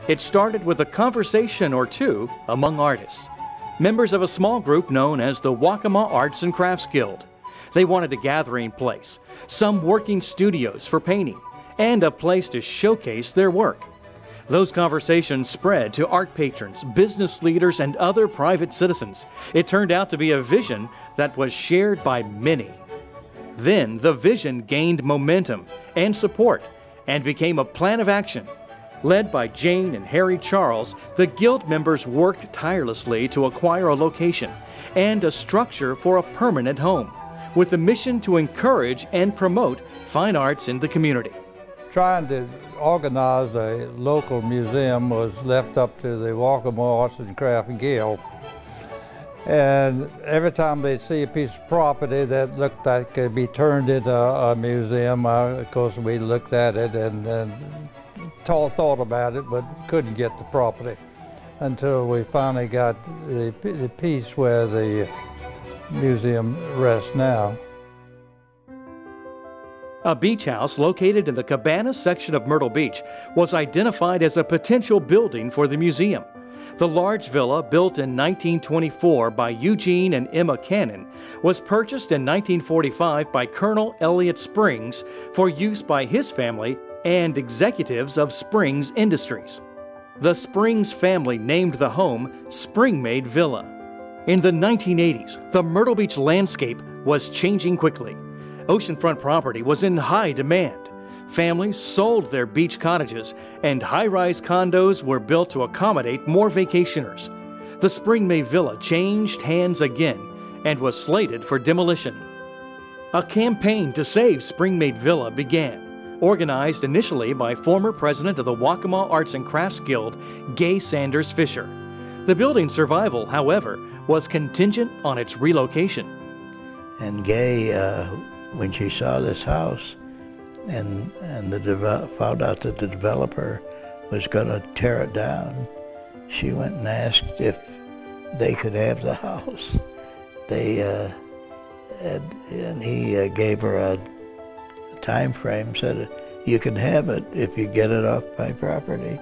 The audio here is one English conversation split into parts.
It started with a conversation or two among artists, members of a small group known as the Waccamaw Arts and Crafts Guild. They wanted a gathering place, some working studios for painting, and a place to showcase their work. Those conversations spread to art patrons, business leaders, and other private citizens. It turned out to be a vision that was shared by many. Then the vision gained momentum and support and became a plan of action. Led by Jane and Harry Charles, the Guild members worked tirelessly to acquire a location and a structure for a permanent home, with the mission to encourage and promote fine arts in the community. Trying to organize a local museum was left up to the Waccamaw Arts and Crafts Guild. And every time they'd see a piece of property that looked like it could be turned into a museum, of course we looked at it and thought about it, but couldn't get the property until we finally got the piece where the museum rests now. A beach house located in the Cabana section of Myrtle Beach was identified as a potential building for the museum. The large villa, built in 1924 by Eugene and Emma Cannon, was purchased in 1945 by Colonel Elliott Springs for use by his family and executives of Springs Industries. The Springs family named the home Springmaid Villa. In the 1980s, the Myrtle Beach landscape was changing quickly. Oceanfront property was in high demand. Families sold their beach cottages, and high-rise condos were built to accommodate more vacationers. The Springmaid Villa changed hands again and was slated for demolition. A campaign to save Springmaid Villa began, organized initially by former president of the Waccamaw Arts and Crafts Guild, Gay Sanders Fisher. The building's survival, however, was contingent on its relocation. And Gay, when she saw this house and found out that the developer was going to tear it down, she went and asked if they could have the house. And he gave her a time frame, said, you can have it if you get it off my property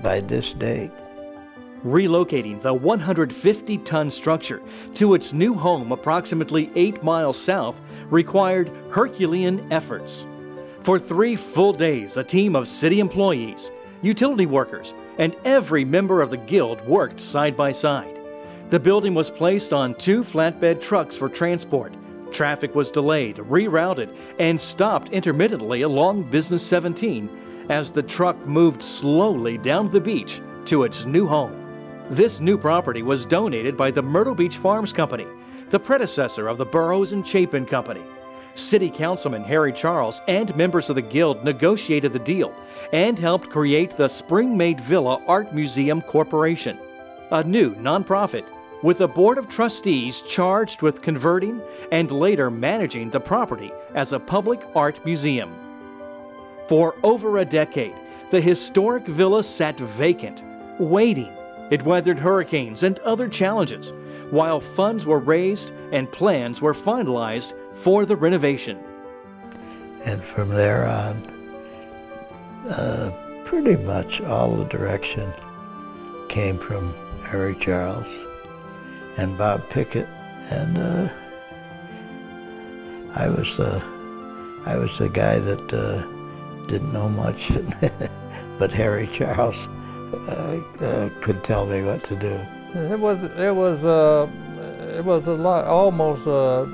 by this date. Relocating the 150-ton structure to its new home approximately 8 miles south required Herculean efforts. For 3 full days, a team of city employees, utility workers, and every member of the guild worked side by side. The building was placed on 2 flatbed trucks for transport. Traffic was delayed, rerouted, and stopped intermittently along Business 17 as the truck moved slowly down the beach to its new home. This new property was donated by the Myrtle Beach Farms Company, the predecessor of the Burroughs and Chapin Company. City Councilman Harry Charles and members of the Guild negotiated the deal and helped create the Springmaid Villa Art Museum Corporation, a new nonprofit with a board of trustees charged with converting and later managing the property as a public art museum. For over a decade, the historic villa sat vacant, waiting. It weathered hurricanes and other challenges, while funds were raised and plans were finalized for the renovation. And from there on, pretty much all the direction came from Harry Charles and Bob Pickett, and I was the guy that didn't know much, but Harry Charles could tell me what to do. It was a lot, almost a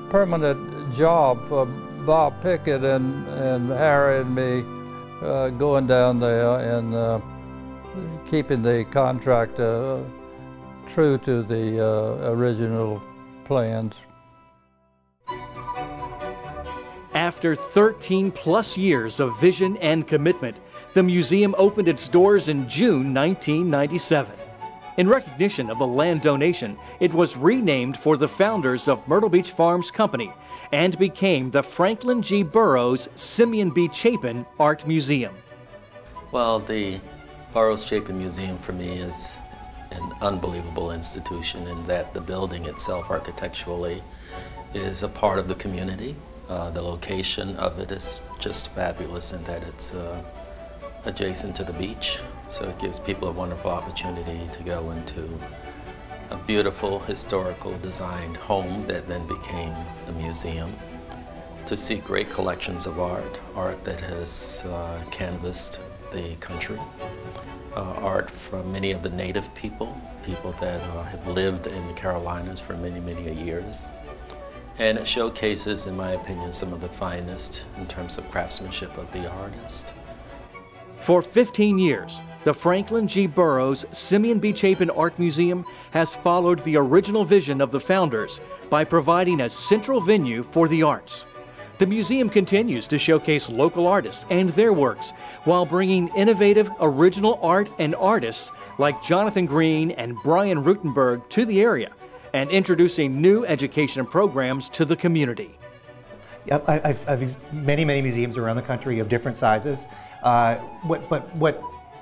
permanent job for Bob Pickett and Harry and me going down there and keeping the contract true to the original plans. After 13+ years of vision and commitment, the museum opened its doors in June 1997. In recognition of the land donation, it was renamed for the founders of Myrtle Beach Farms Company and became the Franklin G. Burroughs Simeon B. Chapin Art Museum. Well, the Burroughs Chapin Museum for me is an unbelievable institution in that the building itself architecturally is a part of the community. The location of it is just fabulous in that it's adjacent to the beach, so it gives people a wonderful opportunity to go into a beautiful historical designed home that then became a museum, to see great collections of art that has canvassed the country, art from many of the native people that have lived in the Carolinas for many, many years. And it showcases, in my opinion, some of the finest in terms of craftsmanship of the artist. For 15 years, the Franklin G. Burroughs Simeon B. Chapin Art Museum has followed the original vision of the founders by providing a central venue for the arts. The museum continues to showcase local artists and their works while bringing innovative, original art and artists like Jonathan Green and Brian Rutenberg to the area and introducing new education programs to the community. Yep, I've many museums around the country of different sizes.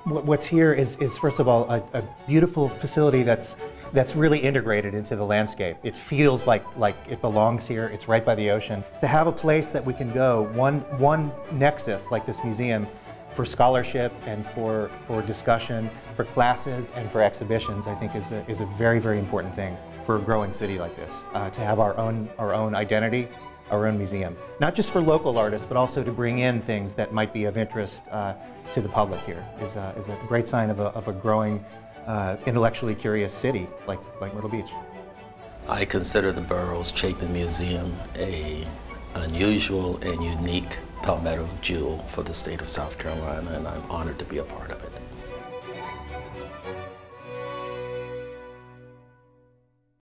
What's here is first of all a beautiful facility that's really integrated into the landscape. It feels like it belongs here. It's right by the ocean. To have a place that we can go, one nexus like this museum, for scholarship and for discussion, for classes and for exhibitions, I think is a very important thing for a growing city like this. To have our own identity, our own museum, not just for local artists, but also to bring in things that might be of interest to the public here is a great sign of a growing, intellectually curious city like Myrtle Beach. I consider the Burroughs Chapin Museum an unusual and unique palmetto jewel for the state of South Carolina, and I'm honored to be a part of it.